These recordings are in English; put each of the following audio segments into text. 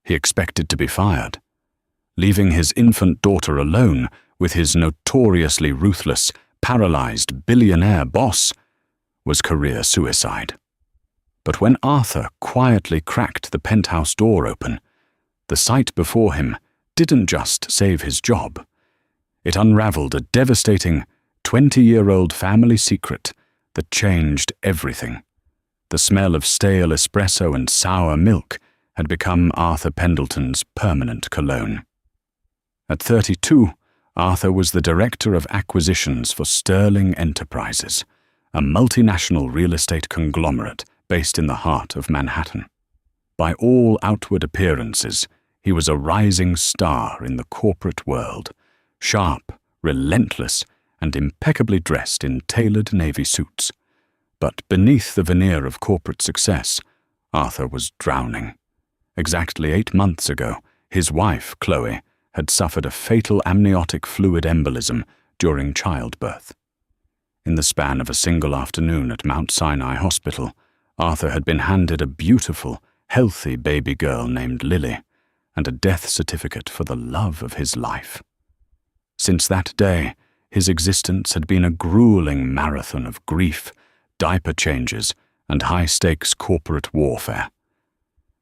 he expected to be fired. Leaving his infant daughter alone with his notoriously ruthless, paralyzed billionaire boss was career suicide. But when Arthur quietly cracked the penthouse door open, the sight before him didn't just save his job. It unraveled a devastating 20-year-old family secret that changed everything. The smell of stale espresso and sour milk had become Arthur Pendleton's permanent cologne. At 32, Arthur was the director of acquisitions for Sterling Enterprises, a multinational real estate conglomerate based in the heart of Manhattan. By all outward appearances, he was a rising star in the corporate world, sharp, relentless, and impeccably dressed in tailored navy suits. But beneath the veneer of corporate success, Arthur was drowning. Exactly 8 months ago, his wife, Chloe, had suffered a fatal amniotic fluid embolism during childbirth. In the span of a single afternoon at Mount Sinai Hospital, Arthur had been handed a beautiful, healthy baby girl named Lily and a death certificate for the love of his life. Since that day, his existence had been a grueling marathon of grief, diaper changes, and high-stakes corporate warfare.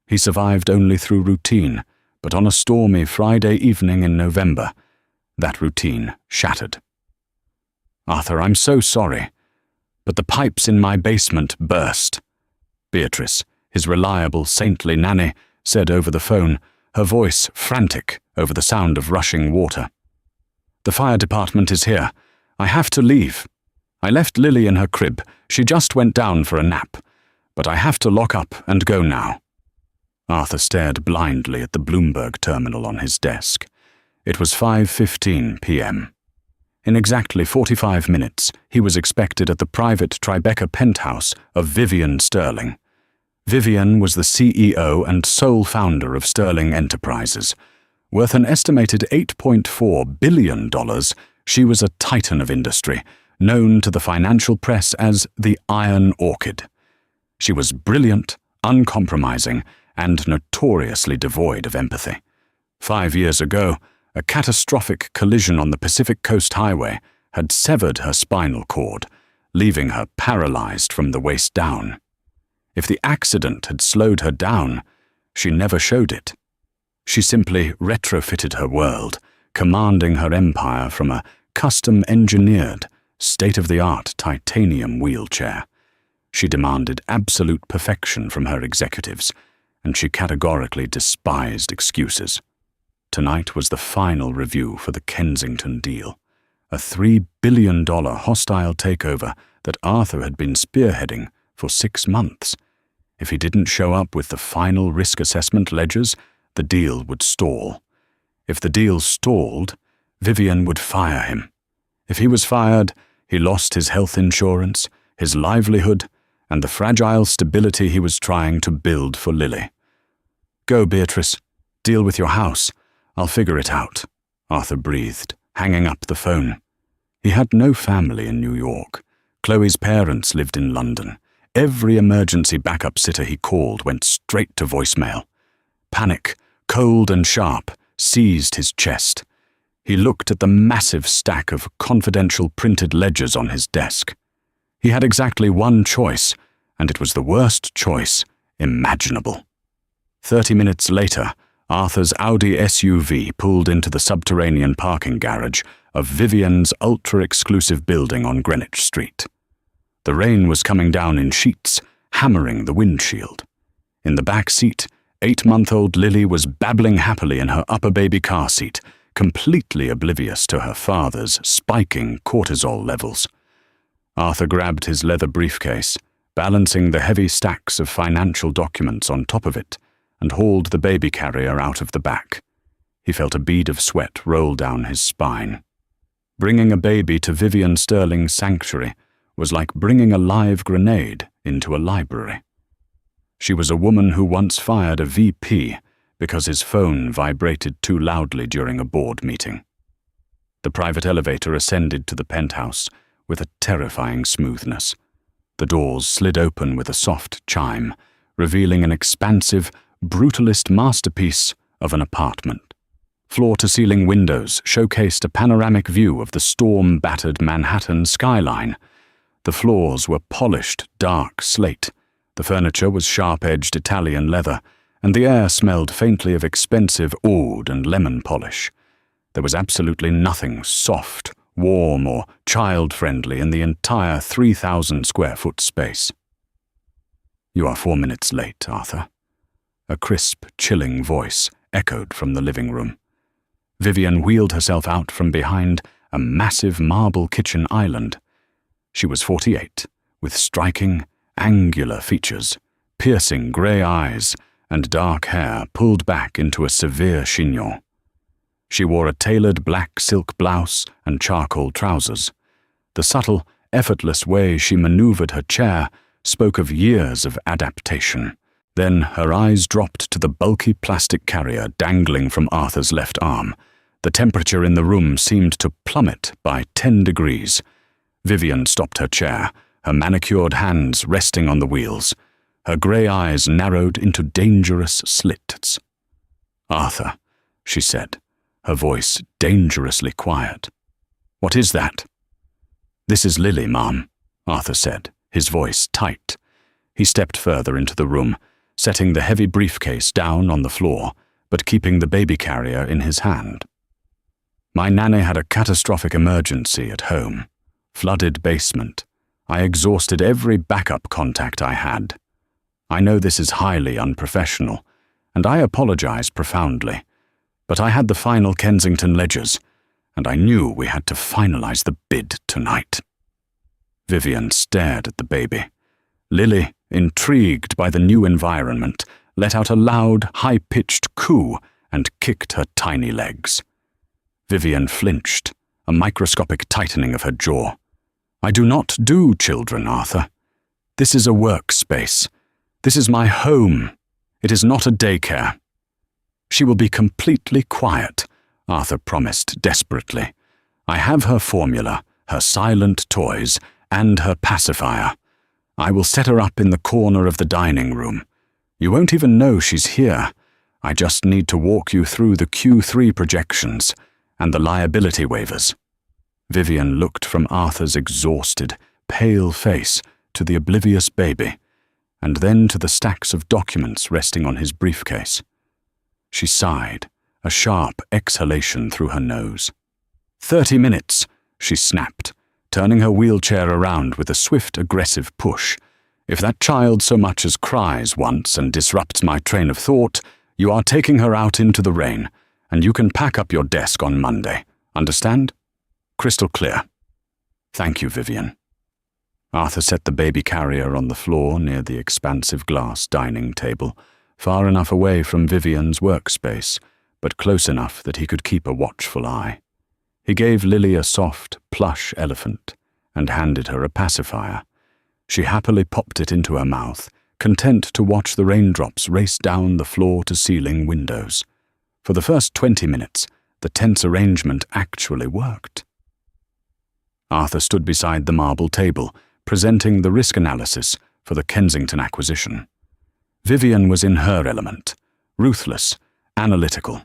He survived only through routine, but on a stormy Friday evening in November, that routine shattered. "Arthur, I'm so sorry, but the pipes in my basement burst," Beatrice, his reliable, saintly nanny, said over the phone, her voice frantic over the sound of rushing water. "The fire department is here. I have to leave. I left Lily in her crib. She just went down for a nap. But I have to lock up and go now." Arthur stared blindly at the Bloomberg terminal on his desk. It was 5:15 p.m. In exactly 45 minutes, he was expected at the private Tribeca penthouse of Vivian Sterling. Vivian was the CEO and sole founder of Sterling Enterprises. Worth an estimated $8.4 billion, she was a titan of industry, known to the financial press as the Iron Orchid. She was brilliant, uncompromising, and notoriously devoid of empathy. 5 years ago, a catastrophic collision on the Pacific Coast Highway had severed her spinal cord, leaving her paralyzed from the waist down. If the accident had slowed her down, she never showed it. She simply retrofitted her world, commanding her empire from a custom-engineered, state-of-the-art titanium wheelchair. She demanded absolute perfection from her executives, and she categorically despised excuses. Tonight was the final review for the Kensington deal, a $3 billion hostile takeover that Arthur had been spearheading for 6 months. If he didn't show up with the final risk assessment ledgers, the deal would stall. If the deal stalled, Vivian would fire him. If he was fired, he lost his health insurance, his livelihood, and the fragile stability he was trying to build for Lily. "Go, Beatrice. Deal with your house. I'll figure it out," Arthur breathed, hanging up the phone. He had no family in New York. Chloe's parents lived in London. Every emergency backup sitter he called went straight to voicemail. Panic, cold and sharp, seized his chest. He looked at the massive stack of confidential printed ledgers on his desk. He had exactly one choice, and it was the worst choice imaginable. 30 minutes later, Arthur's Audi SUV pulled into the subterranean parking garage of Vivian's ultra-exclusive building on Greenwich Street. The rain was coming down in sheets, hammering the windshield. In the back seat, 8-month-old Lily was babbling happily in her upper baby car seat, completely oblivious to her father's spiking cortisol levels. Arthur grabbed his leather briefcase, balancing the heavy stacks of financial documents on top of it, and hauled the baby carrier out of the back. He felt a bead of sweat roll down his spine. Bringing a baby to Vivian Sterling's sanctuary was like bringing a live grenade into a library. She was a woman who once fired a VP because his phone vibrated too loudly during a board meeting. The private elevator ascended to the penthouse with a terrifying smoothness. The doors slid open with a soft chime, revealing an expansive, brutalist masterpiece of an apartment. Floor-to-ceiling windows showcased a panoramic view of the storm-battered Manhattan skyline. The floors were polished, dark slate. The furniture was sharp-edged Italian leather, and the air smelled faintly of expensive oud and lemon polish. There was absolutely nothing soft, warm, or child-friendly in the entire 3,000-square-foot space. "You are 4 minutes late, Arthur." A crisp, chilling voice echoed from the living room. Vivian wheeled herself out from behind a massive marble kitchen island. She was 48, with striking, angular features, piercing grey eyes, and dark hair pulled back into a severe chignon. She wore a tailored black silk blouse and charcoal trousers. The subtle, effortless way she maneuvered her chair spoke of years of adaptation. Then her eyes dropped to the bulky plastic carrier dangling from Arthur's left arm. The temperature in the room seemed to plummet by 10 degrees. Vivian stopped her chair, her manicured hands resting on the wheels. Her grey eyes narrowed into dangerous slits. "Arthur," she said, her voice dangerously quiet. "What is that?" "This is Lily, Ma'am," Arthur said, his voice tight. He stepped further into the room, setting the heavy briefcase down on the floor, but keeping the baby carrier in his hand. "My nanny had a catastrophic emergency at home. Flooded basement. I exhausted every backup contact I had. I know this is highly unprofessional, and I apologize profoundly, but I had the final Kensington ledgers, and I knew we had to finalize the bid tonight." Vivian stared at the baby. Lily, intrigued by the new environment, let out a loud, high-pitched coo and kicked her tiny legs. Vivian flinched, a microscopic tightening of her jaw. "I do not do children, Arthur. This is a workspace. This is my home. It is not a daycare." "She will be completely quiet," Arthur promised desperately. "I have her formula, her silent toys, and her pacifier. I will set her up in the corner of the dining room. You won't even know she's here. I just need to walk you through the Q3 projections and the liability waivers." Vivian looked from Arthur's exhausted, pale face to the oblivious baby, and then to the stacks of documents resting on his briefcase. She sighed, a sharp exhalation through her nose. 30 minutes, she snapped, turning her wheelchair around with a swift, aggressive push. "If that child so much as cries once and disrupts my train of thought, you are taking her out into the rain, and you can pack up your desk on Monday. Understand? Crystal clear." "Thank you, Vivian." Arthur set the baby carrier on the floor near the expansive glass dining table, far enough away from Vivian's workspace, but close enough that he could keep a watchful eye. He gave Lily a soft, plush elephant and handed her a pacifier. She happily popped it into her mouth, content to watch the raindrops race down the floor-to-ceiling windows. For the first 20 minutes, the tense arrangement actually worked. Arthur stood beside the marble table, presenting the risk analysis for the Kensington acquisition. Vivian was in her element, ruthless, analytical,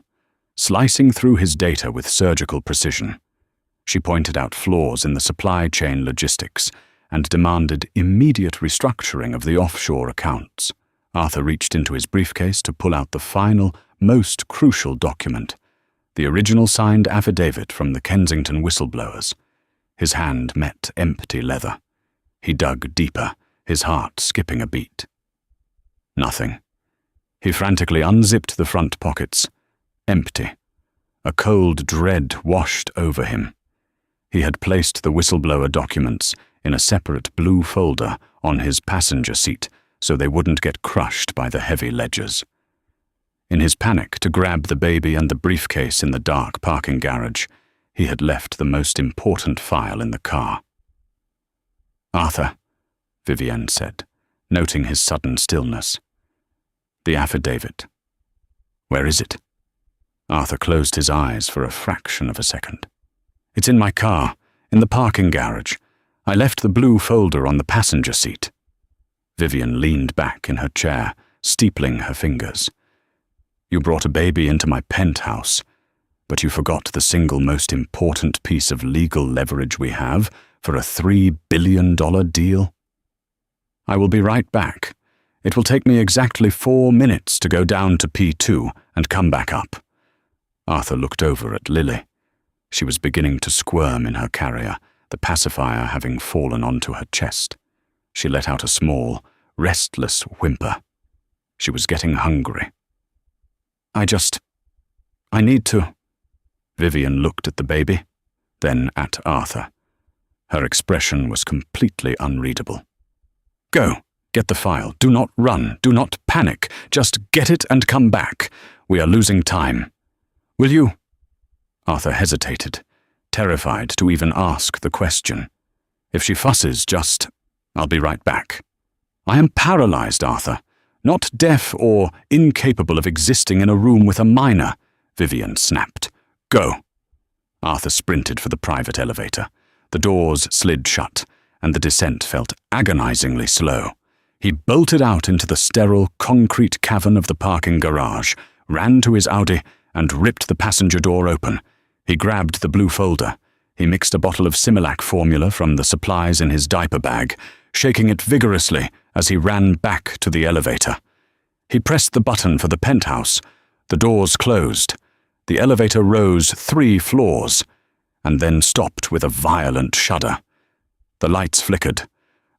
slicing through his data with surgical precision. She pointed out flaws in the supply chain logistics and demanded immediate restructuring of the offshore accounts. Arthur reached into his briefcase to pull out the final, most crucial document, the original signed affidavit from the Kensington whistleblowers. His hand met empty leather. He dug deeper, his heart skipping a beat. Nothing. He frantically unzipped the front pockets. Empty. A cold dread washed over him. He had placed the whistleblower documents in a separate blue folder on his passenger seat so they wouldn't get crushed by the heavy ledgers. In his panic to grab the baby and the briefcase in the dark parking garage, he had left the most important file in the car. "Arthur," Vivienne said, noting his sudden stillness. "The affidavit. Where is it?" Arthur closed his eyes for a fraction of a second. "It's in my car, in the parking garage. I left the blue folder on the passenger seat." Vivian leaned back in her chair, steepling her fingers. You brought a baby into my penthouse, but you forgot the single most important piece of legal leverage we have for a $3 billion deal. I will be right back. It will take me exactly 4 minutes to go down to P2 and come back up. Arthur looked over at Lily. She was beginning to squirm in her carrier, the pacifier having fallen onto her chest. She let out a small, restless whimper. She was getting hungry. I need to. Vivian looked at the baby, then at Arthur. Her expression was completely unreadable. Go, get the file. Do not run. Do not panic. Just get it and come back. We are losing time. Will you? Arthur hesitated, terrified to even ask the question. If she fusses, I'll be right back. I am paralyzed, Arthur. Not deaf or incapable of existing in a room with a minor, Vivian snapped. Go. Arthur sprinted for the private elevator. The doors slid shut, and the descent felt agonizingly slow. He bolted out into the sterile concrete cavern of the parking garage, ran to his Audi, and ripped the passenger door open. He grabbed the blue folder. He mixed a bottle of Similac formula from the supplies in his diaper bag, shaking it vigorously as he ran back to the elevator. He pressed the button for the penthouse. The doors closed. The elevator rose 3 floors, and then stopped with a violent shudder. The lights flickered.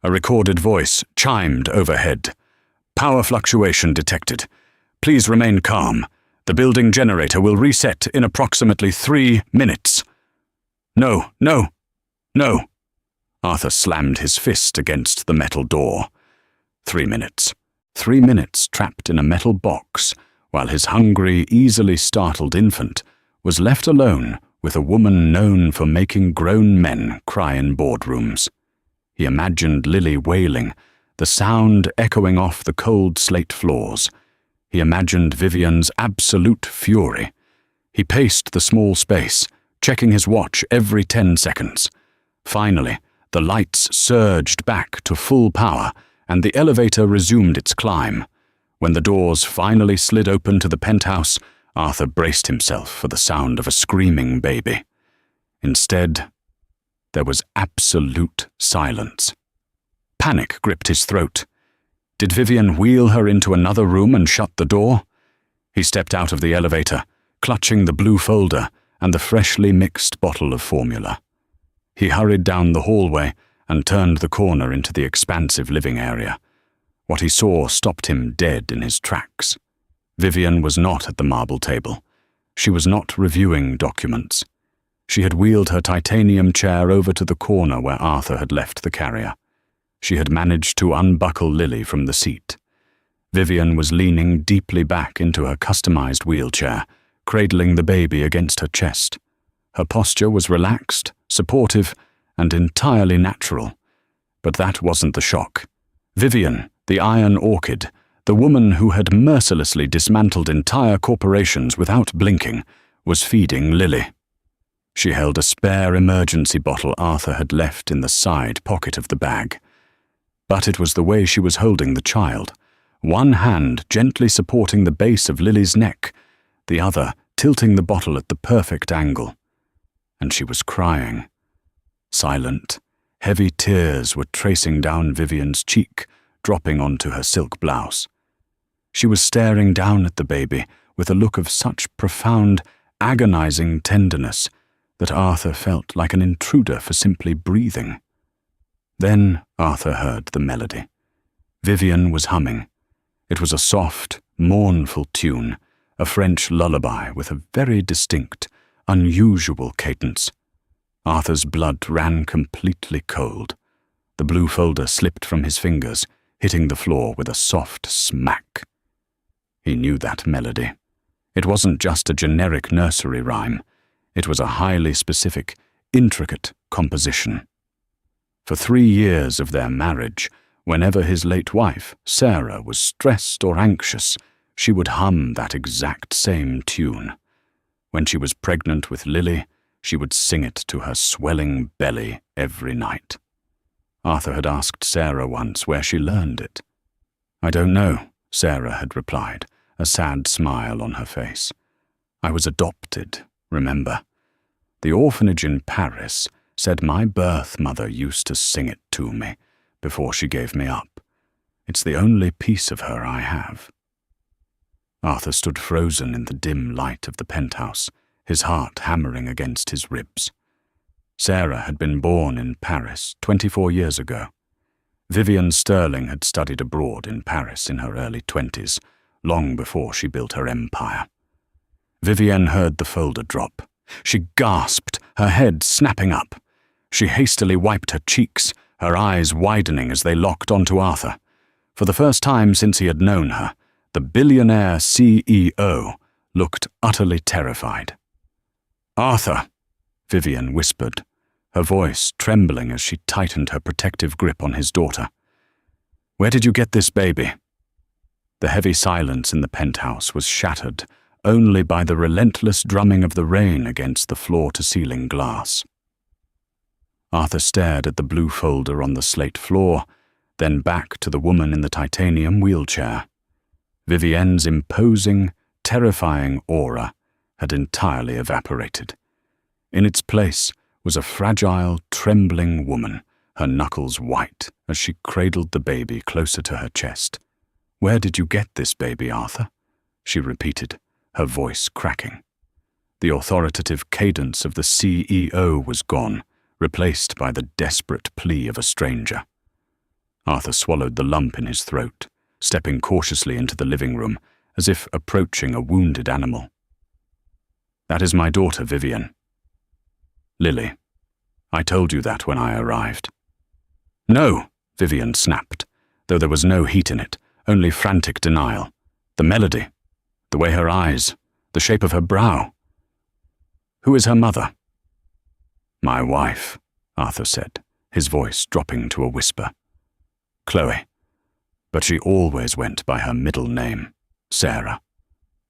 A recorded voice chimed overhead. Power fluctuation detected. Please remain calm. The building generator will reset in approximately 3 minutes. No, no, no. Arthur slammed his fist against the metal door. 3 minutes. 3 minutes trapped in a metal box, while his hungry, easily startled infant was left alone with a woman known for making grown men cry in boardrooms. He imagined Lily wailing, the sound echoing off the cold slate floors. He imagined Vivian's absolute fury. He paced the small space, checking his watch every 10 seconds. Finally, the lights surged back to full power, and the elevator resumed its climb. When the doors finally slid open to the penthouse, Arthur braced himself for the sound of a screaming baby. Instead, there was absolute silence. Panic gripped his throat. Did Vivian wheel her into another room and shut the door? He stepped out of the elevator, clutching the blue folder and the freshly mixed bottle of formula. He hurried down the hallway and turned the corner into the expansive living area. What he saw stopped him dead in his tracks. Vivian was not at the marble table. She was not reviewing documents. She had wheeled her titanium chair over to the corner where Arthur had left the carrier. She had managed to unbuckle Lily from the seat. Vivian was leaning deeply back into her customized wheelchair, cradling the baby against her chest. Her posture was relaxed, supportive, and entirely natural. But that wasn't the shock. Vivian, the Iron Orchid, the woman who had mercilessly dismantled entire corporations without blinking, was feeding Lily. She held a spare emergency bottle Arthur had left in the side pocket of the bag. But it was the way she was holding the child, one hand gently supporting the base of Lily's neck, the other tilting the bottle at the perfect angle. And she was crying. Silent, heavy tears were tracing down Vivian's cheek, dropping onto her silk blouse. She was staring down at the baby with a look of such profound, agonizing tenderness that Arthur felt like an intruder for simply breathing. Then Arthur heard the melody. Vivian was humming. It was a soft, mournful tune, a French lullaby with a very distinct, unusual cadence. Arthur's blood ran completely cold. The blue folder slipped from his fingers, hitting the floor with a soft smack. He knew that melody. It wasn't just a generic nursery rhyme. It was a highly specific, intricate composition. For 3 years of their marriage, whenever his late wife, Sarah, was stressed or anxious, she would hum that exact same tune. When she was pregnant with Lily, she would sing it to her swelling belly every night. Arthur had asked Sarah once where she learned it. I don't know, Sarah had replied. a sad smile on her face. I was adopted, remember? The orphanage in Paris said my birth mother used to sing it to me before she gave me up. It's the only piece of her I have. Arthur stood frozen in the dim light of the penthouse, his heart hammering against his ribs. Sarah had been born in Paris 24 years ago. Vivian Sterling had studied abroad in Paris in her early 20s, long before she built her empire. Vivienne heard the folder drop. She gasped, her head snapping up. She hastily wiped her cheeks, her eyes widening as they locked onto Arthur. For the first time since he had known her, the billionaire CEO looked utterly terrified. "Arthur," Vivian whispered, her voice trembling as she tightened her protective grip on his daughter. "Where did you get this baby?" The heavy silence in the penthouse was shattered only by the relentless drumming of the rain against the floor-to-ceiling glass. Arthur stared at the blue folder on the slate floor, then back to the woman in the titanium wheelchair. Vivienne's imposing, terrifying aura had entirely evaporated. In its place was a fragile, trembling woman, her knuckles white as she cradled the baby closer to her chest. "Where did you get this baby, Arthur?" she repeated, her voice cracking. The authoritative cadence of the CEO was gone, replaced by the desperate plea of a stranger. Arthur swallowed the lump in his throat, stepping cautiously into the living room, as if approaching a wounded animal. "That is my daughter, Vivian. Lily. I told you that when I arrived." "No," Vivian snapped, though there was no heat in it, only frantic denial. The melody, the way her eyes, the shape of her brow. "Who is her mother?" "My wife," Arthur said, his voice dropping to a whisper. "Chloe. But she always went by her middle name, Sarah.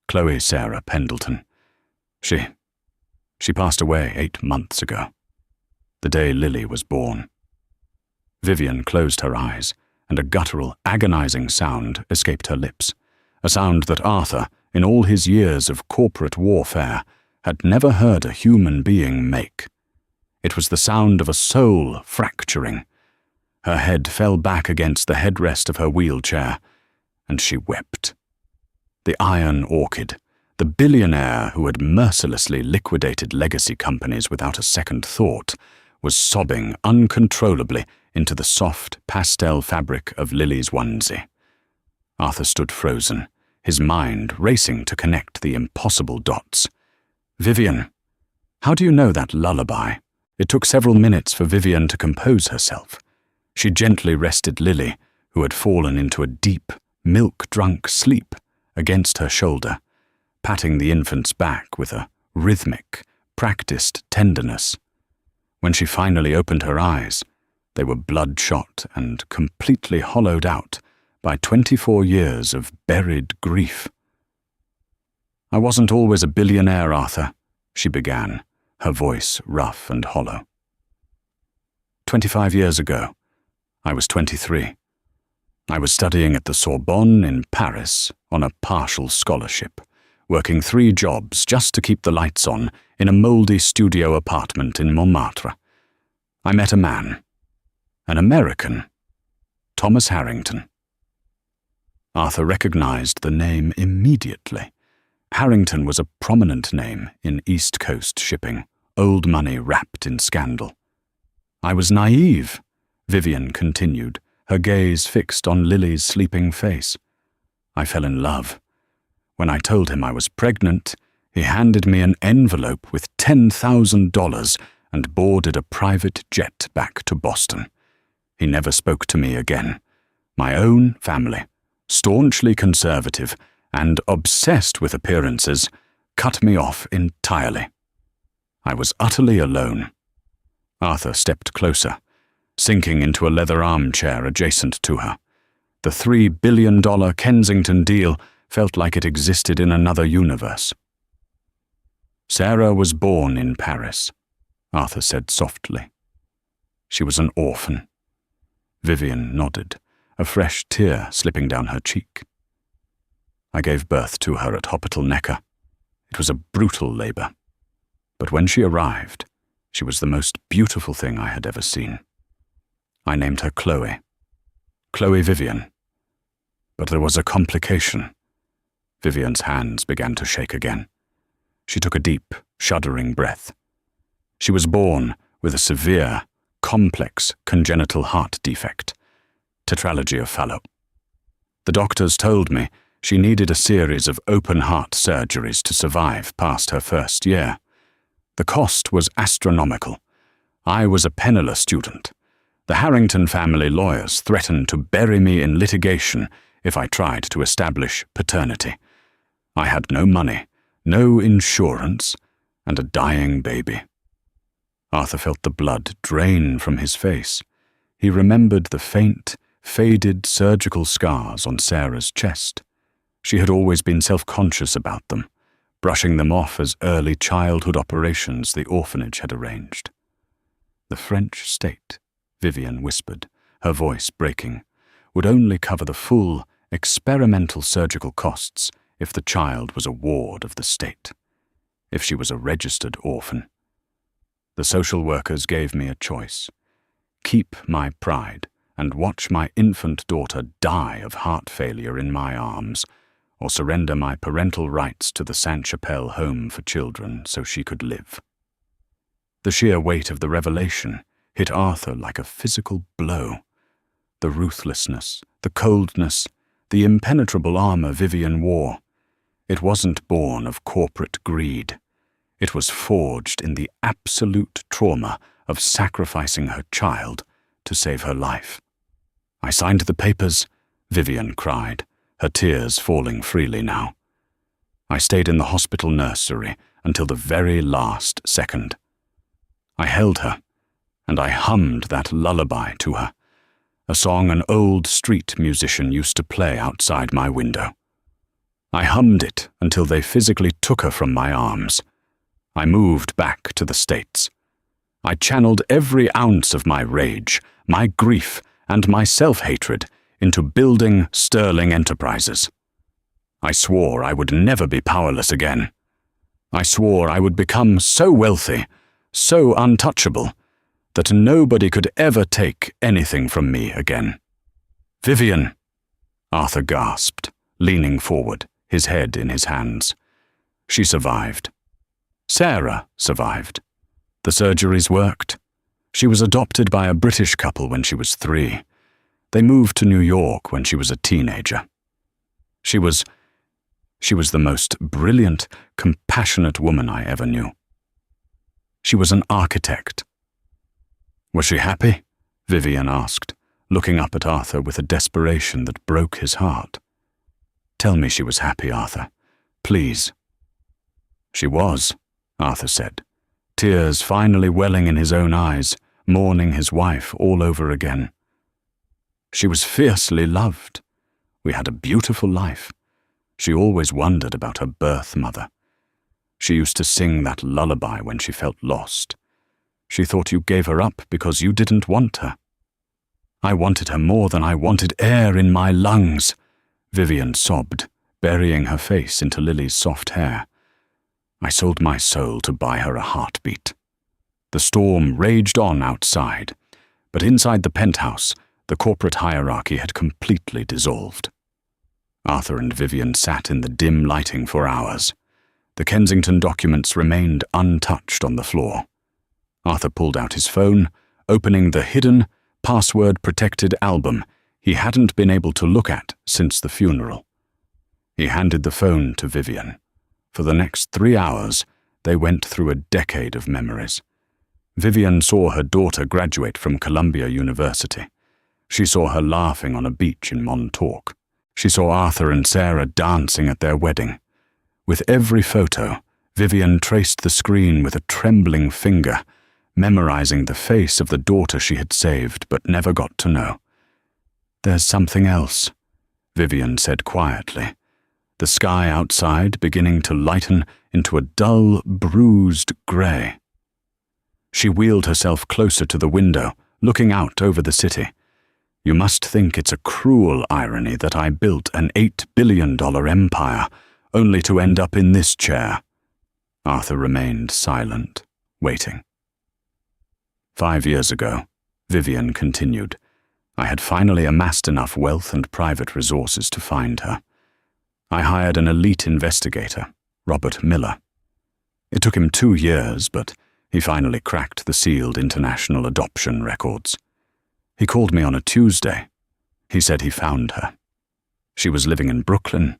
Chloe Sarah Pendleton. She passed away 8 months ago, the day Lily was born." Vivian closed her eyes, and a guttural, agonizing sound escaped her lips, a sound that Arthur, in all his years of corporate warfare, had never heard a human being make. It was the sound of a soul fracturing. Her head fell back against the headrest of her wheelchair, and she wept. The Iron Orchid, the billionaire who had mercilessly liquidated legacy companies without a second thought, was sobbing uncontrollably into the soft pastel fabric of Lily's onesie. Arthur stood frozen, his mind racing to connect the impossible dots. "Vivian, how do you know that lullaby?" It took several minutes for Vivian to compose herself. She gently rested Lily, who had fallen into a deep, milk-drunk sleep, against her shoulder, patting the infant's back with a rhythmic, practiced tenderness. When she finally opened her eyes, they were bloodshot and completely hollowed out by 24 years of buried grief. "I wasn't always a billionaire, Arthur," she began, her voice rough and hollow. 25 years ago, I was 23. I was studying at the Sorbonne in Paris on a partial scholarship, working 3 jobs just to keep the lights on in a mouldy studio apartment in Montmartre. I met a man, an American, Thomas Harrington. Arthur recognized the name immediately. Harrington was a prominent name in East Coast shipping, old money wrapped in scandal. "I was naive," Vivian continued, her gaze fixed on Lily's sleeping face. "I fell in love. When I told him I was pregnant, he handed me an envelope with $10,000 and boarded a private jet back to Boston. He never spoke to me again. My own family, staunchly conservative and obsessed with appearances, cut me off entirely. I was utterly alone." Arthur stepped closer, sinking into a leather armchair adjacent to her. The $3 billion Kensington deal felt like it existed in another universe. "Sarah was born in Paris," Arthur said softly. "She was an orphan." Vivian nodded, a fresh tear slipping down her cheek. I gave birth to her at Hospital Necker. It was a brutal labor. But when she arrived, she was the most beautiful thing I had ever seen. I named her Chloe. Chloe Vivian. But there was a complication. Vivian's hands began to shake again. She took a deep, shuddering breath. She was born with a severe, complex congenital heart defect, tetralogy of Fallot. The doctors told me she needed a series of open-heart surgeries to survive past her first year. The cost was astronomical. I was a penniless student. The Harrington family lawyers threatened to bury me in litigation if I tried to establish paternity. I had no money, no insurance, and a dying baby. Arthur felt the blood drain from his face. He remembered the faint, faded surgical scars on Sarah's chest. She had always been self-conscious about them, brushing them off as early childhood operations the orphanage had arranged. The French state, Vivian whispered, her voice breaking, would only cover the full, experimental surgical costs if the child was a ward of the state, if she was a registered orphan. The social workers gave me a choice: keep my pride and watch my infant daughter die of heart failure in my arms, or surrender my parental rights to the Sainte-Chapelle Home for Children so she could live. The sheer weight of the revelation hit Arthur like a physical blow. The ruthlessness, the coldness, the impenetrable armor Vivian wore. It wasn't born of corporate greed. It was forged in the absolute trauma of sacrificing her child to save her life. I signed the papers, Vivian cried, her tears falling freely now. I stayed in the hospital nursery until the very last second. I held her, and I hummed that lullaby to her, a song an old street musician used to play outside my window. I hummed it until they physically took her from my arms. I moved back to the States. I channeled every ounce of my rage, my grief, and my self-hatred into building sterling enterprises. I swore I would never be powerless again. I swore I would become so wealthy, so untouchable, that nobody could ever take anything from me again. Vivian, Arthur gasped, leaning forward, his head in his hands. She survived. Sarah survived. The surgeries worked. She was adopted by a British couple when she was 3. They moved to New York when she was a teenager. She was the most brilliant, compassionate woman I ever knew. She was an architect. Was she happy? Vivian asked, looking up at Arthur with a desperation that broke his heart. Tell me she was happy, Arthur. Please. She was, Arthur said, tears finally welling in his own eyes, mourning his wife all over again. She was fiercely loved. We had a beautiful life. She always wondered about her birth mother. She used to sing that lullaby when she felt lost. She thought you gave her up because you didn't want her. I wanted her more than I wanted air in my lungs, Vivian sobbed, burying her face into Lily's soft hair. I sold my soul to buy her a heartbeat. The storm raged on outside, but inside the penthouse, the corporate hierarchy had completely dissolved. Arthur and Vivian sat in the dim lighting for hours. The Kensington documents remained untouched on the floor. Arthur pulled out his phone, opening the hidden, password-protected album he hadn't been able to look at since the funeral. He handed the phone to Vivian. For the next 3 hours, they went through a decade of memories. Vivian saw her daughter graduate from Columbia University. She saw her laughing on a beach in Montauk. She saw Arthur and Sarah dancing at their wedding. With every photo, Vivian traced the screen with a trembling finger, memorizing the face of the daughter she had saved but never got to know. There's something else, Vivian said quietly, the sky outside beginning to lighten into a dull, bruised grey. She wheeled herself closer to the window, looking out over the city. You must think it's a cruel irony that I built an $8 billion empire, only to end up in this chair." Arthur remained silent, waiting. 5 years ago, Vivian continued, I had finally amassed enough wealth and private resources to find her. I hired an elite investigator, Robert Miller. It took him 2 years, but he finally cracked the sealed international adoption records. He called me on a Tuesday. He said he found her. She was living in Brooklyn.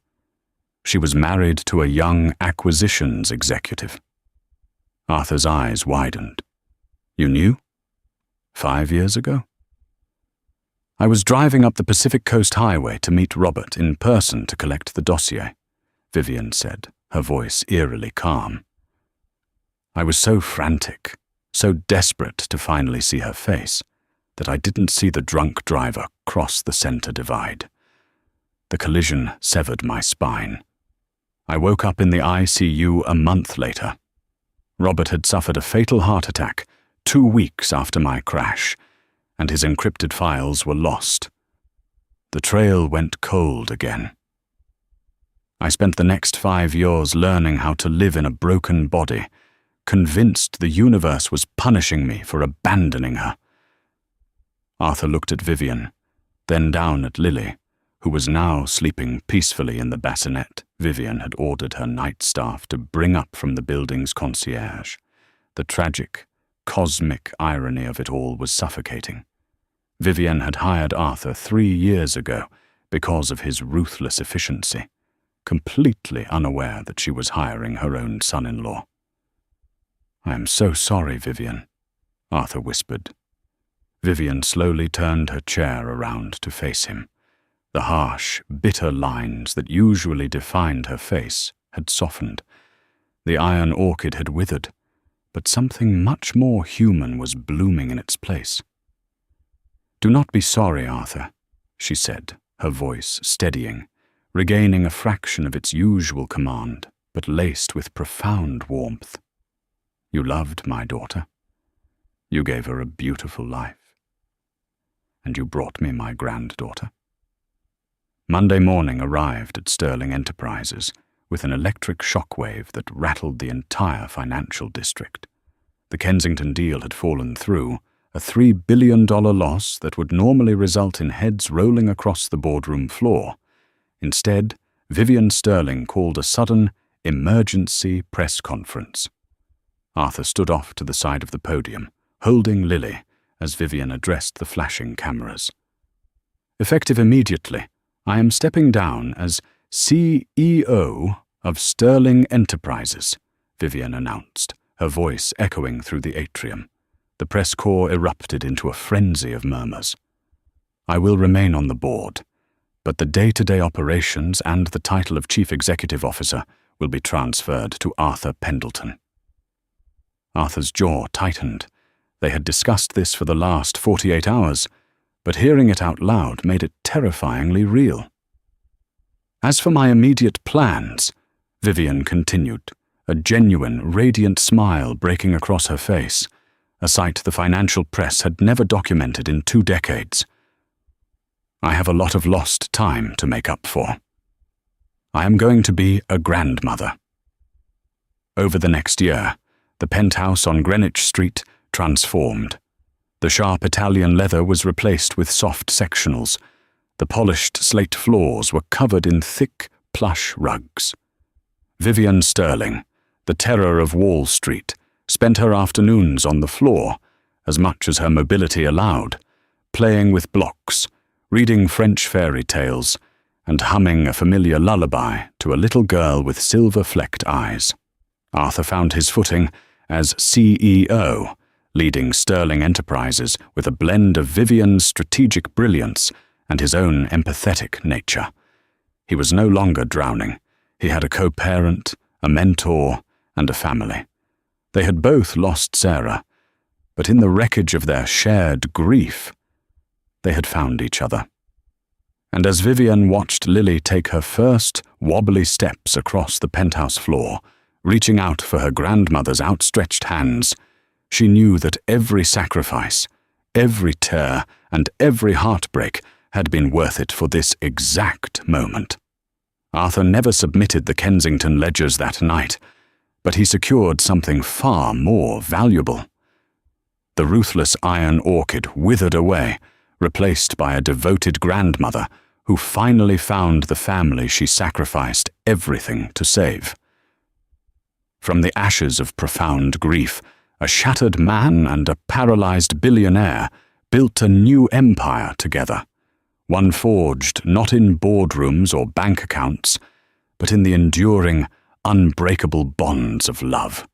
She was married to a young acquisitions executive. Arthur's eyes widened. You knew? 5 years ago? I was driving up the Pacific Coast Highway to meet Robert in person to collect the dossier, Vivian said, her voice eerily calm. I was so frantic, so desperate to finally see her face, that I didn't see the drunk driver cross the center divide. The collision severed my spine. I woke up in the ICU a month later. Robert had suffered a fatal heart attack 2 weeks after my crash, and his encrypted files were lost. The trail went cold again. I spent the next 5 years learning how to live in a broken body, convinced the universe was punishing me for abandoning her. Arthur looked at Vivian, then down at Lily, who was now sleeping peacefully in the bassinet Vivian had ordered her night staff to bring up from the building's concierge. The tragic, cosmic irony of it all was suffocating. Vivian had hired Arthur 3 years ago because of his ruthless efficiency, completely unaware that she was hiring her own son-in-law. I am so sorry, Vivian, Arthur whispered. Vivian slowly turned her chair around to face him. The harsh, bitter lines that usually defined her face had softened. The iron orchid had withered, but something much more human was blooming in its place. Do not be sorry, Arthur, she said, her voice steadying, regaining a fraction of its usual command, but laced with profound warmth. You loved my daughter. You gave her a beautiful life. And you brought me my granddaughter. Monday morning arrived at Sterling Enterprises with an electric shockwave that rattled the entire financial district. The Kensington deal had fallen through, a $3 billion loss that would normally result in heads rolling across the boardroom floor. Instead, Vivian Sterling called a sudden emergency press conference. Arthur stood off to the side of the podium, holding Lily, as Vivian addressed the flashing cameras. Effective immediately, I am stepping down as CEO of Sterling Enterprises, Vivian announced, her voice echoing through the atrium. The press corps erupted into a frenzy of murmurs. I will remain on the board, but the day-to-day operations and the title of Chief Executive Officer will be transferred to Arthur Pendleton. Arthur's jaw tightened. They had discussed this for the last 48 hours, but hearing it out loud made it terrifyingly real. As for my immediate plans, Vivian continued, a genuine, radiant smile breaking across her face, a sight the financial press had never documented in 2 decades. I have a lot of lost time to make up for. I am going to be a grandmother. Over the next year, the penthouse on Greenwich Street transformed. The sharp Italian leather was replaced with soft sectionals. The polished slate floors were covered in thick, plush rugs. Vivian Sterling, the terror of Wall Street, spent her afternoons on the floor, as much as her mobility allowed, playing with blocks, reading French fairy tales, and humming a familiar lullaby to a little girl with silver-flecked eyes. Arthur found his footing as CEO, leading Sterling Enterprises with a blend of Vivian's strategic brilliance and his own empathetic nature. He was no longer drowning. He had a co-parent, a mentor, and a family. They had both lost Sarah, but in the wreckage of their shared grief, they had found each other. And as Vivian watched Lily take her first wobbly steps across the penthouse floor, reaching out for her grandmother's outstretched hands, she knew that every sacrifice, every tear, and every heartbreak had been worth it for this exact moment. Arthur never submitted the Kensington ledgers that night, but he secured something far more valuable. The ruthless iron orchid withered away, replaced by a devoted grandmother who finally found the family she sacrificed everything to save. From the ashes of profound grief, a shattered man and a paralyzed billionaire built a new empire together, one forged not in boardrooms or bank accounts, but in the enduring, unbreakable bonds of love.